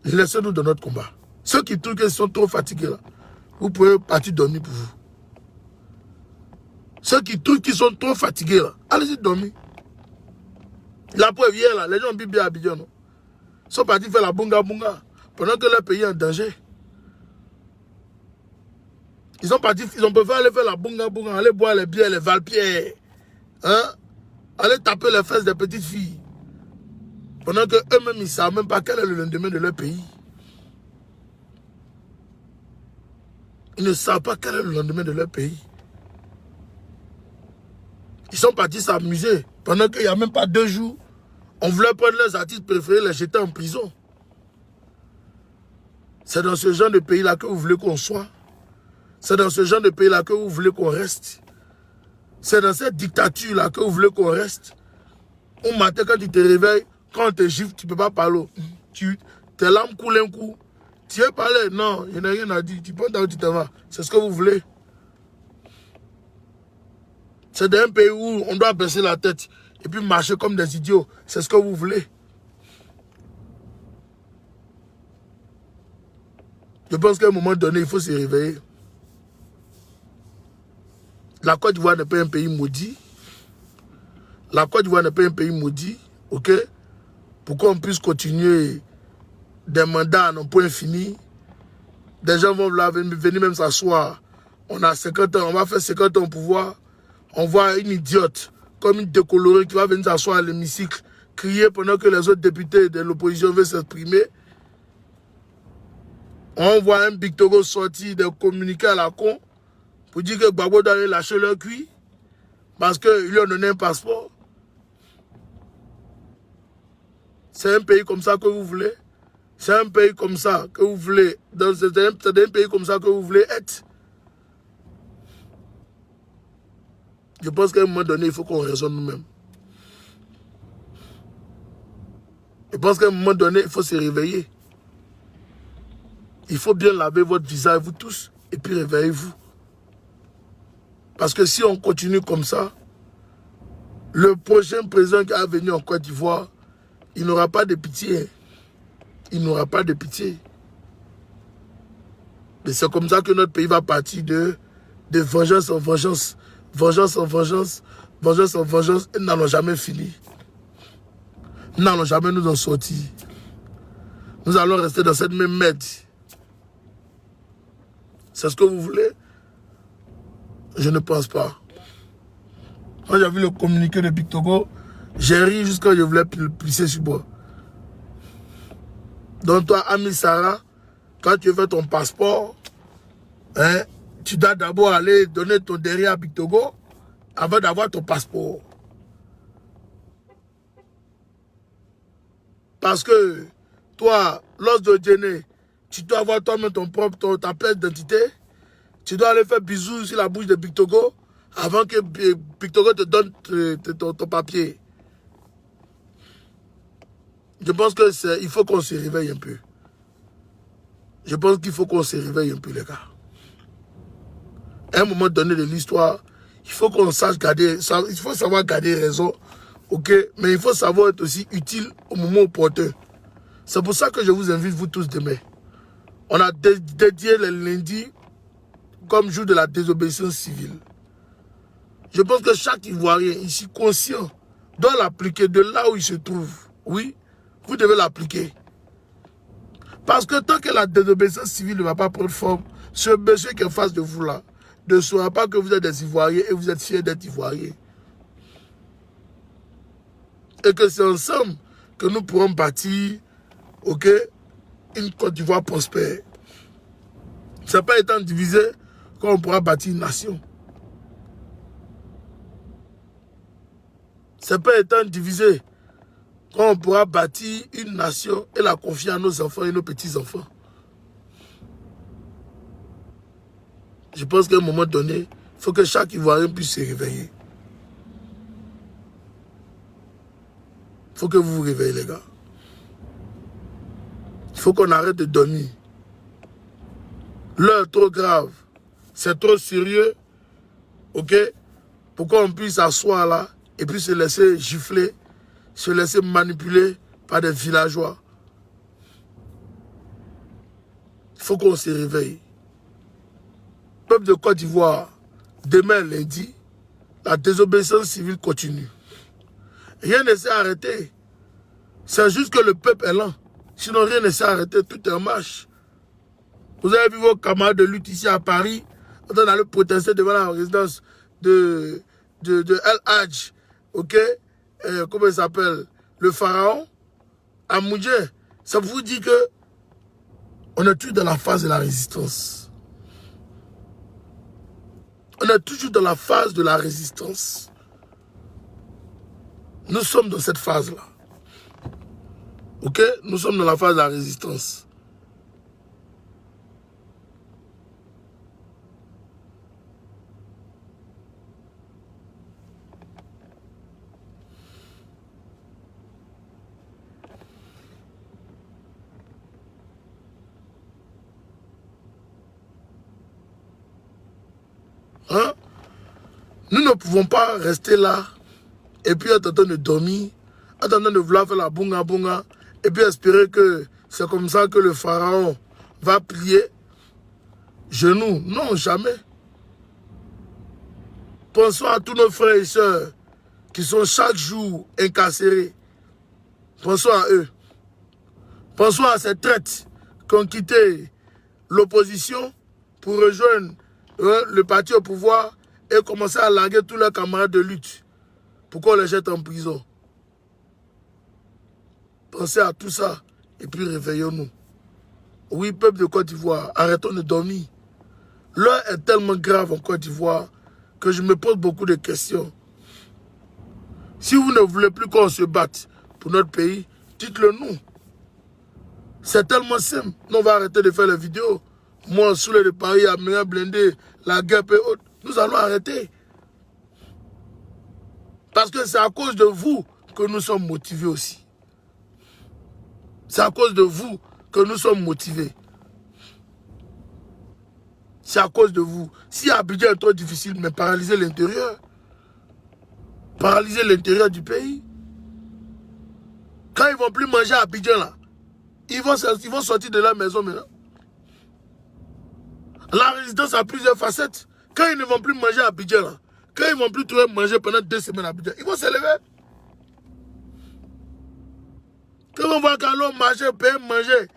Laissez-nous dans notre combat. Ceux qui trouvent qu'ils sont trop fatigués là, vous pouvez partir dormir pour vous. Ceux qui trouvent qu'ils sont trop fatigués là, allez-y dormir. La preuve hier là, les gens ont bien à Abidjan, non? Ils sont partis faire la bunga bunga pendant que leur pays est en danger. Ils ont préféré aller faire la bunga bunga, aller boire les bières, les valpierres. Hein? Aller taper les fesses des petites filles. Pendant qu'eux-mêmes, ils ne savent même pas quel est le lendemain de leur pays. Ils ne savent pas quel est le lendemain de leur pays. Ils sont partis s'amuser. Pendant qu'il n'y a même pas 2 jours, on voulait prendre leurs artistes préférés, les jeter en prison. C'est dans ce genre de pays-là que vous voulez qu'on soit. C'est dans ce genre de pays-là que vous voulez qu'on reste. C'est dans cette dictature-là que vous voulez qu'on reste. Au matin, quand tu te réveilles, quand on te gifle, tu ne peux pas parler. Tes larmes coulent un coup. Tu veux parler? Non, il n'y a rien à dire. Tu prends ta route, tu t'en vas. C'est ce que vous voulez. C'est dans un pays où on doit baisser la tête et puis marcher comme des idiots. C'est ce que vous voulez. Je pense qu'à un moment donné, il faut se réveiller. La Côte d'Ivoire n'est pas un pays maudit. La Côte d'Ivoire n'est pas un pays maudit. Ok? Pour qu'on puisse continuer des mandats à non point fini. Des gens vont venir même s'asseoir. On a 50 ans, on va faire 50 ans au pouvoir. On voit une idiote, comme une décolorée qui va venir s'asseoir à l'hémicycle, crier pendant que les autres députés de l'opposition veulent s'exprimer. On voit un Big Togo sortir des communiqués à la con pour dire que Gbagbo doit aller lâcher leur cuit parce qu'ils lui ont donné un passeport. C'est un pays comme ça que vous voulez? C'est un pays comme ça que vous voulez? C'est un pays comme ça que vous voulez être? Je pense qu'à un moment donné, il faut qu'on raisonne nous-mêmes. Je pense qu'à un moment donné, il faut se réveiller. Il faut bien laver votre visage, vous tous, et puis réveillez-vous. Parce que si on continue comme ça, le prochain président qui va venir en Côte d'Ivoire, il n'aura pas de pitié. Il n'aura pas de pitié. Mais c'est comme ça que notre pays va partir de vengeance en vengeance. Vengeance en vengeance. Vengeance en vengeance. Et nous n'allons jamais fini. Nous n'allons jamais nous en sortir. Nous allons rester dans cette même merde. C'est ce que vous voulez? Je ne pense pas. Quand j'ai vu le communiqué de Big Togo, j'ai ri jusqu'à je voulais le plisser sur moi. Donc toi, Ami Sarah, quand tu fais ton passeport, hein, tu dois d'abord aller donner ton derrière à Big Togo avant d'avoir ton passeport. Parce que toi, lors de dîner, tu dois avoir toi-même ta pièce d'identité. Tu dois aller faire bisous sur la bouche de Big Togo avant que Big Togo te donne ton papier. Je pense qu'il faut qu'on se réveille un peu. Je pense qu'il faut qu'on se réveille un peu, les gars. À un moment donné de l'histoire, il faut qu'on sache garder, il faut savoir garder raison, ok? Mais il faut savoir être aussi utile au moment opportun. C'est pour ça que je vous invite, vous tous, demain. On a dédié le lundi comme jour de la désobéissance civile. Je pense que chaque Ivoirien ici conscient doit l'appliquer de là où il se trouve. Oui, vous devez l'appliquer. Parce que tant que la désobéissance civile ne va pas prendre forme, ce monsieur qui est en face de vous là, ne saura pas que vous êtes des Ivoiriens et vous êtes fiers d'être Ivoiriens. Et que c'est ensemble que nous pourrons bâtir, ok, une Côte d'Ivoire prospère. Ce n'est pas étant divisé qu'on pourra bâtir une nation. Ce n'est pas étant divisé qu'on pourra bâtir une nation et la confier à nos enfants et nos petits-enfants. Je pense qu'à un moment donné, il faut que chaque Ivoirien puisse se réveiller. Il faut que vous vous réveillez, les gars. Il faut qu'on arrête de dormir. L'heure est trop grave. C'est trop sérieux. Ok? Pour qu'on puisse s'asseoir là et puis se laisser gifler, se laisser manipuler par des villageois. Il faut qu'on se réveille. Peuple de Côte d'Ivoire, demain lundi, la désobéissance civile continue. Rien ne s'est arrêté. C'est juste que le peuple est lent. Sinon, rien ne s'est arrêté. Tout est en marche. Vous avez vu vos camarades de lutte ici à Paris, en train d'aller protester devant la résidence de El Hadj, ok? Comment il s'appelle? Le pharaon, à Moudjé. Ça vous dit que on est toujours dans la phase de la résistance. On est toujours dans la phase de la résistance. Nous sommes dans cette phase-là. Ok? Nous sommes dans la phase de la résistance. Hein? Nous ne pouvons pas rester là et puis être en train de dormir, être en train de vouloir faire la bunga bunga et puis espérer que c'est comme ça que le pharaon va plier genoux. Non, jamais. Pensons à tous nos frères et sœurs qui sont chaque jour incarcérés. Pensons à eux. Pensons à ces traites qui ont quitté l'opposition pour rejoindre le parti au pouvoir et commencer à larguer tous leurs camarades de lutte pour qu'on les jette en prison. Pensez à tout ça et puis réveillons-nous. Oui, peuple de Côte d'Ivoire, arrêtons de dormir. L'heure est tellement grave en Côte d'Ivoire que je me pose beaucoup de questions. Si vous ne voulez plus qu'on se batte pour notre pays, dites-le nous. C'est tellement simple. Nous, on va arrêter de faire les vidéos. Moi, sous les de Paris, à Méa blindé, la guerre et autres. Nous allons arrêter. Parce que c'est à cause de vous que nous sommes motivés aussi. C'est à cause de vous que nous sommes motivés. C'est à cause de vous. Si Abidjan est trop difficile, mais paralyser l'intérieur. Paralyser l'intérieur du pays. Quand ils ne vont plus manger à Abidjan, là, ils vont sortir de la maison maintenant. La résistance a plusieurs facettes. Quand ils ne vont plus manger à Abidjan, là, quand ils ne vont plus trouver manger pendant 2 semaines à Abidjan, ils vont se lever. Quand ils vont voir qu'un homme marcher, payer manger,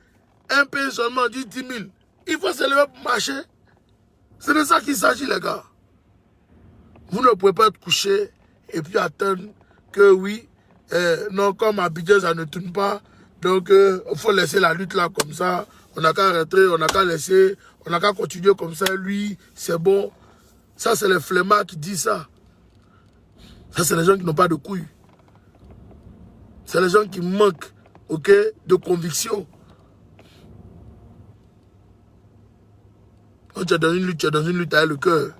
un pays seulement dit 10 000, il faut se lever pour marcher. C'est de ça qu'il s'agit, les gars. Vous ne pouvez pas être couché et puis attendre que oui, non, comme Abidjan, ça ne tourne pas. Donc, il faut laisser la lutte là comme ça. On n'a qu'à rentrer, on n'a qu'à laisser, on n'a qu'à continuer comme ça. Lui, c'est bon. Ça, c'est les flemmards qui disent ça. Ça, c'est les gens qui n'ont pas de couilles. C'est les gens qui manquent, ok, de conviction. Quand tu es dans une lutte avec le cœur.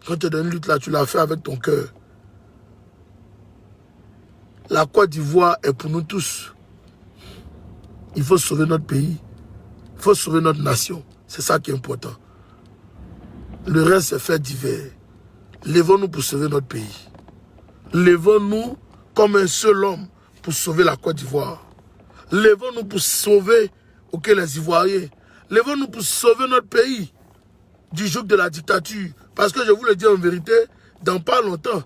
Quand tu es dans une lutte là, tu l'as fait avec ton cœur. La Côte d'Ivoire est pour nous tous. Il faut sauver notre pays. Il faut sauver notre nation. C'est ça qui est important. Le reste, c'est fait divers. Lèvons-nous pour sauver notre pays. Lèvons-nous comme un seul homme pour sauver la Côte d'Ivoire. Lèvons-nous pour sauver les Ivoiriens. Lèvons-nous pour sauver notre pays du joug de la dictature. Parce que je vous le dis en vérité, dans pas longtemps,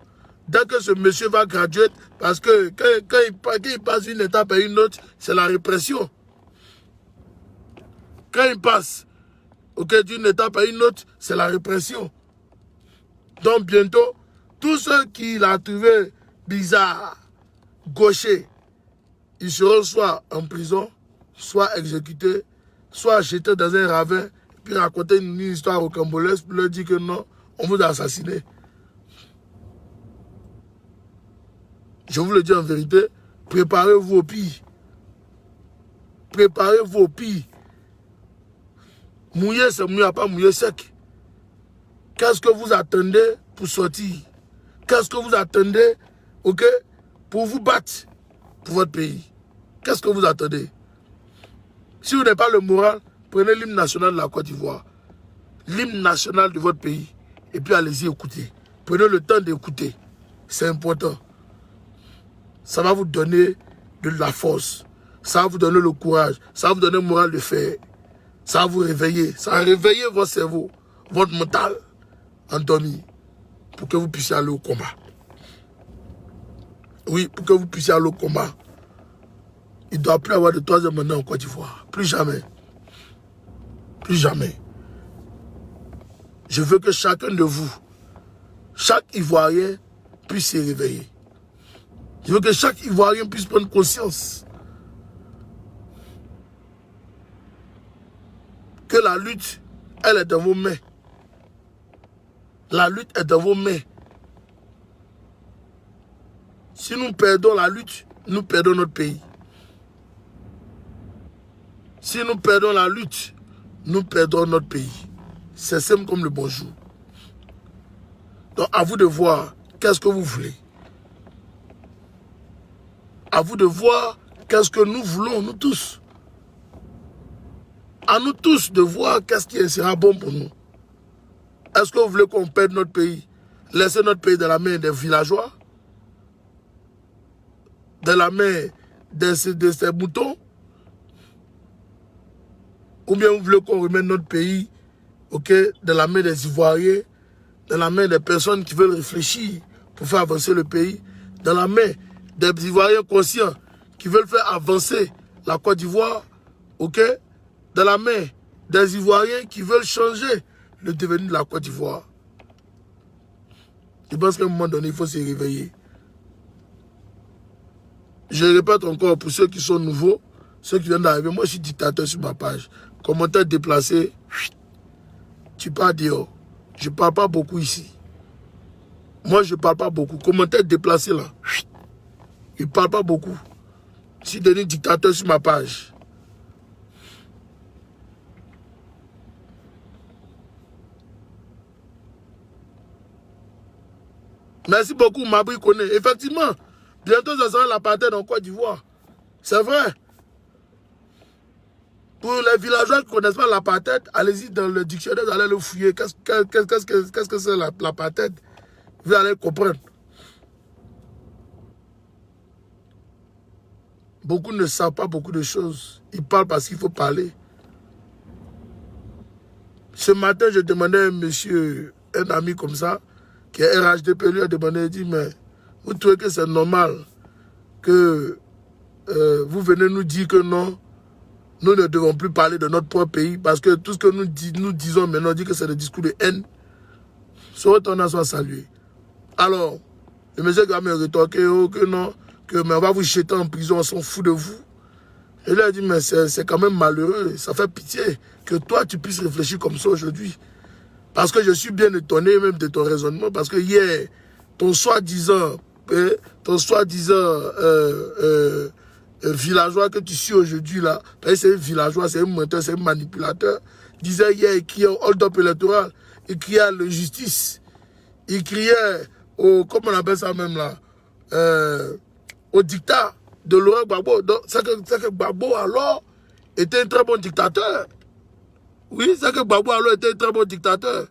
dès que ce monsieur va graduer, parce que quand il passe d'une étape à une autre, c'est la répression. Quand il passe d'une étape à une autre, c'est la répression. Donc bientôt, tous ceux qui l'ont trouvé bizarre, gaucher, ils seront soit en prison, soit exécutés, soit jetés dans un ravin, puis raconter une histoire rocambolesque pour leur dire que non, on vous a assassiné. Je vous le dis en vérité, préparez-vous au pire. Préparez-vous au pire. Mouiller, c'est mieux à pas mouiller sec. Qu'est-ce que vous attendez pour sortir? Qu'est-ce que vous attendez, ok, pour vous battre pour votre pays? Qu'est-ce que vous attendez? Si vous n'avez pas le moral, prenez l'hymne national de la Côte d'Ivoire. L'hymne national de votre pays. Et puis allez-y écouter. Prenez le temps d'écouter. C'est important. Ça va vous donner de la force. Ça va vous donner le courage. Ça va vous donner le moral de faire. Ça va vous réveiller. Ça va réveiller votre cerveau, votre mental endormi, pour que vous puissiez aller au combat. Oui, pour que vous puissiez aller au combat. Il ne doit plus avoir de troisième mandat en Côte d'Ivoire. Plus jamais. Plus jamais. Je veux que chacun de vous, chaque Ivoirien puisse se réveiller. Je veux que chaque Ivoirien puisse prendre conscience que la lutte, elle est dans vos mains. La lutte est dans vos mains. Si nous perdons la lutte, nous perdons notre pays. Si nous perdons la lutte, nous perdons notre pays. C'est simple comme le bonjour. Donc à vous de voir qu'est-ce que vous voulez. À vous de voir qu'est-ce que nous voulons, nous tous. À nous tous de voir qu'est-ce qui sera bon pour nous. Est-ce que vous voulez qu'on perde notre pays? Laisser notre pays dans la main des villageois? Dans la main de ces moutons? Ou bien vous voulez qu'on remette notre pays, ok, dans la main des Ivoiriens, dans la main des personnes qui veulent réfléchir pour faire avancer le pays, dans la main des Ivoiriens conscients qui veulent faire avancer la Côte d'Ivoire, ok, dans la main des Ivoiriens qui veulent changer le devenir de la Côte d'Ivoire. Je pense qu'à un moment donné, il faut se réveiller. Je répète encore pour ceux qui sont nouveaux, ceux qui viennent d'arriver, moi je suis dictateur sur ma page. Commentaire déplacé, tu pars dehors. Je ne parle pas beaucoup ici. Moi je ne parle pas beaucoup. Commentaire déplacé là, il ne parle pas beaucoup. Je suis devenu dictateur sur ma page. Merci beaucoup, Mabri connaît. Effectivement, bientôt ça sera l'apartheid en Côte d'Ivoire. C'est vrai. Pour les villageois qui ne connaissent pas l'apartheid, allez-y dans le dictionnaire, vous allez le fouiller. Qu'est-ce que c'est l'apartheid? Vous allez comprendre. Beaucoup ne savent pas beaucoup de choses. Ils parlent parce qu'il faut parler. Ce matin, je demandais à un monsieur, un ami comme ça, qui est RHDP, lui a demandé, il dit, mais vous trouvez que c'est normal que vous venez nous dire que non, nous ne devons plus parler de notre propre pays, parce que tout ce que nous disons maintenant, on dit que c'est des discours de haine. Soit on a soit salué. Alors, le monsieur va me rétorquer, oh, que non, mais on va vous jeter en prison, on s'en fout de vous. Et lui a dit, mais c'est quand même malheureux, ça fait pitié que toi tu puisses réfléchir comme ça aujourd'hui. Parce que je suis bien étonné même de ton raisonnement, parce que hier, ton soi-disant villageois que tu suis aujourd'hui là, c'est un villageois, c'est un menteur, c'est un manipulateur, disait hier, il criait au hold-up électoral, il criait à l'injustice, il criait au, comment on appelle ça même là, au dictat de Laurent Gbagbo. Donc, c'est que Gbagbo alors était un très bon dictateur. Oui, c'est que Gbagbo alors était un très bon dictateur.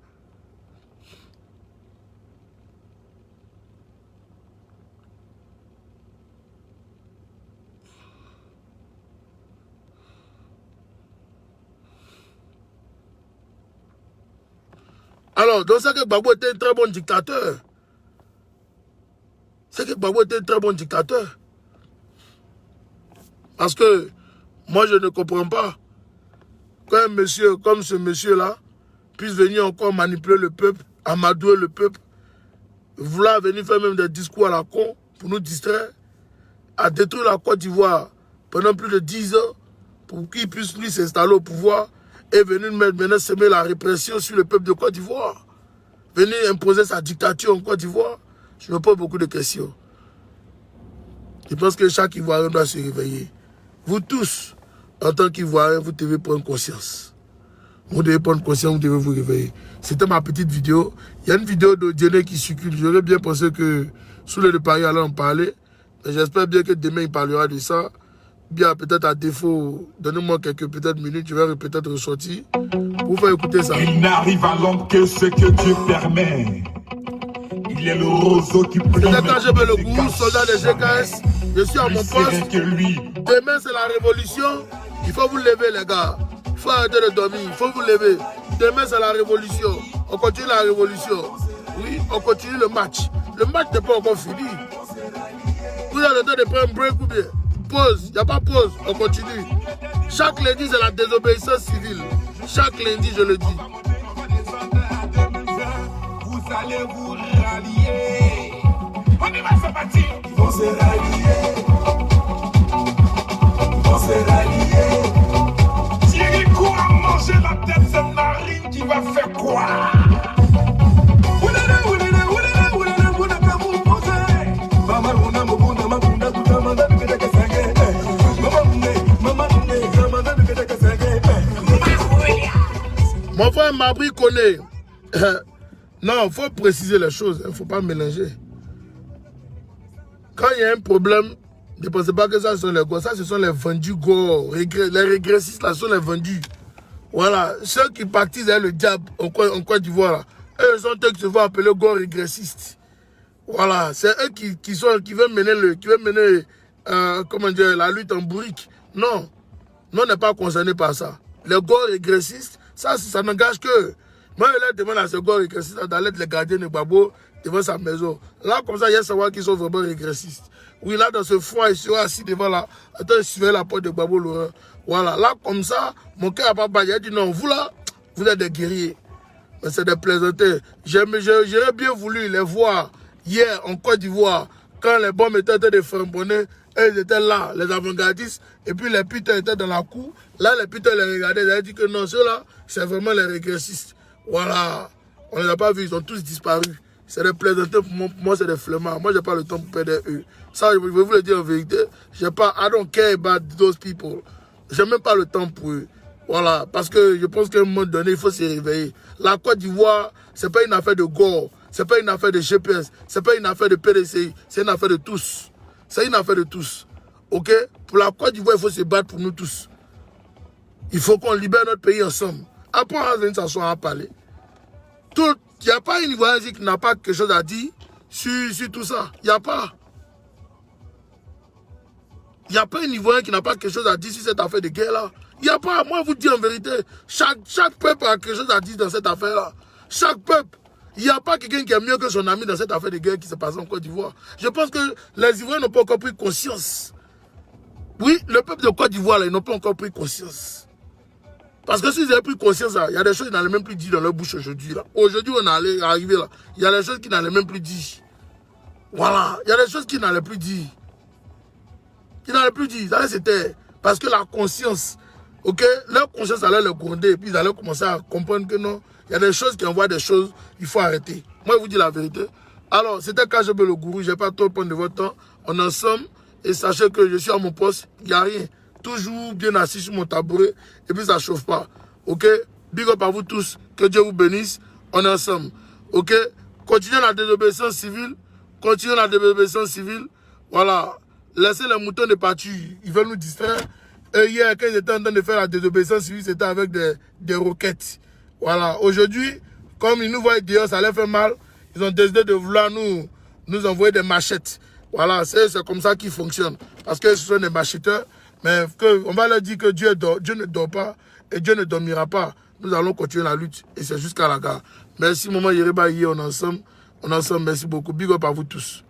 Alors, donc c'est que Gbagbo était un très bon dictateur. c'est que Gbagbo était un très bon dictateur. Parce que moi, je ne comprends pas qu'un monsieur comme ce monsieur-là puisse venir encore manipuler le peuple, amadouer le peuple, vouloir venir faire même des discours à la con pour nous distraire, à détruire la Côte d'Ivoire pendant plus de 10 ans pour qu'il puisse lui s'installer au pouvoir et venir maintenant semer la répression sur le peuple de Côte d'Ivoire. Venir imposer sa dictature en Côte d'Ivoire. Je me pose beaucoup de questions. Je pense que chaque Ivoirien doit se réveiller. Vous tous, en tant qu'Ivoiriens, vous devez prendre conscience. Vous devez prendre conscience, vous devez vous réveiller. C'était ma petite vidéo. Il y a une vidéo de Diené qui circule. J'aurais bien pensé que Souley de Paris allait en parler. Mais j'espère bien que demain, il parlera de ça. Bien, peut-être à défaut, donnez-moi quelques peut-être minutes, je vais peut-être ressortir. Vous faire écouter ça. Il n'arrive à l'homme que ce que Dieu permet. Il est le roseau qui plombe. C'est quand je mets le goût, soldat de GKS. Je suis à mon poste. Demain, c'est la révolution. Il faut vous lever, les gars. Il faut arrêter de dormir. Il faut vous lever. Demain, c'est la révolution. On continue la révolution. Oui, on continue le match. Le match n'est pas encore fini. Vous avez le temps de prendre un break ou bien? Pause. Il n'y a pas pause. On continue. Chaque lundi, c'est la désobéissance civile. Chaque lundi, je le dis. Vous allez vous rallier. On y va, c'est parti. Ils vont se rallier. Ils vont se rallier. Thierry court manger la tête, c'est Marine qui va faire quoi? Mon frère Mabri connaît. Non, il faut préciser les choses. Il ne faut pas mélanger. Quand il y a un problème, ne pensez pas que ça ce sont les gars. Ça, ce sont les vendus gros. Les régressistes, là, ce sont les vendus. Voilà. Ceux qui partisent avec le diable en Côte d'Ivoire, eux sont eux qui se font appeler gros régressistes. Voilà. C'est eux qui veulent mener, comment dire, la lutte en bourrique. Non. Nous, on n'est pas concernés par ça. Les gros régressistes, ça n'engage que. Moi, je leur demande à ce gars régressiste d'aller les gardiens de Gbagbo devant sa maison. Là, comme ça, il y a savoir qu'ils sont vraiment régressistes. Oui, là, dans ce fond, ils seront assis devant la. Attends, ils suivaient la porte de Gbagbo Laurent. Voilà. Là, comme ça, mon cœur n'a pas battu. Il a dit non, vous là, vous êtes des guerriers. Mais c'est des plaisantins. J'aurais bien voulu les voir hier en Côte d'Ivoire, quand les bombes étaient en train de frambonner. Ils étaient là, les avant-gardistes, et puis les putains étaient dans la cour. Là, les putains les regardaient, ils avaient dit que non, ceux-là, c'est vraiment les régressistes. Voilà. On ne les a pas vus, ils ont tous disparu. C'est des plaisantins, pour moi, c'est des flemmards. Moi, je n'ai pas le temps pour perdre eux. Ça, je vais vous le dire en vérité. J'ai pas, I don't care about those people. Je n'ai même pas le temps pour eux. Voilà. Parce que je pense qu'à un moment donné, il faut se réveiller. La Côte d'Ivoire, ce n'est pas une affaire de Gore. Ce n'est pas une affaire de GPS. Ce n'est pas une affaire de PDCI. C'est une affaire de tous. C'est une affaire de tous. Ok? Pour la Côte d'Ivoire, il faut se battre pour nous tous. Il faut qu'on libère notre pays ensemble. Après, on va venir s'asseoir à parler. Il n'y a pas une Ivoirienne qui n'a pas quelque chose à dire sur tout ça. Il n'y a pas. Il n'y a pas une Ivoirienne qui n'a pas quelque chose à dire sur cette affaire de guerre-là. Il n'y a pas. Moi, je vous dis en vérité, chaque peuple a quelque chose à dire dans cette affaire-là. Chaque peuple. Il n'y a pas quelqu'un qui est mieux que son ami dans cette affaire de guerre qui s'est passée en Côte d'Ivoire. Je pense que les Ivoiriens n'ont pas encore pris conscience. Oui, le peuple de Côte d'Ivoire, ils n'ont pas encore pris conscience. Parce que s'ils avaient pris conscience, il y a des choses qu'ils n'allaient même plus dire dans leur bouche aujourd'hui. Aujourd'hui, on est arrivé là. Il y a des choses qu'ils n'allaient même plus dire. Voilà. Il y a des choses qu'ils n'allaient plus dire. Ils n'allaient plus dire. C'était parce que la conscience, ok, leur conscience allait les gronder et puis ils allaient commencer à comprendre que non, il y a des choses qui envoient des choses, il faut arrêter. Moi, je vous dis la vérité. Alors, c'était KGB le gourou, je n'ai pas trop prendre de votre temps. On est ensemble et sachez que je suis à mon poste, il n'y a rien. Toujours bien assis sur mon tabouret et puis ça ne chauffe pas. Ok? Big up à vous tous. Que Dieu vous bénisse. On est ensemble. Ok? Continuez la désobéissance civile. Continuez la désobéissance civile. Voilà. Laissez les moutons de partir. Ils veulent nous distraire. Et hier, quand ils étaient en train de faire la désobéissance civile, c'était avec des roquettes. Voilà. Aujourd'hui, comme ils nous voient dehors, ça leur fait mal. Ils ont décidé de vouloir nous envoyer des machettes. Voilà. C'est comme ça qu'ils fonctionnent. Parce que ce sont des macheteurs. Mais on va leur dire que Dieu ne dort pas et Dieu ne dormira pas. Nous allons continuer la lutte et c'est jusqu'à la gare. Merci, maman Yeriba, on est ensemble. On est ensemble. Merci beaucoup. Big up à vous tous.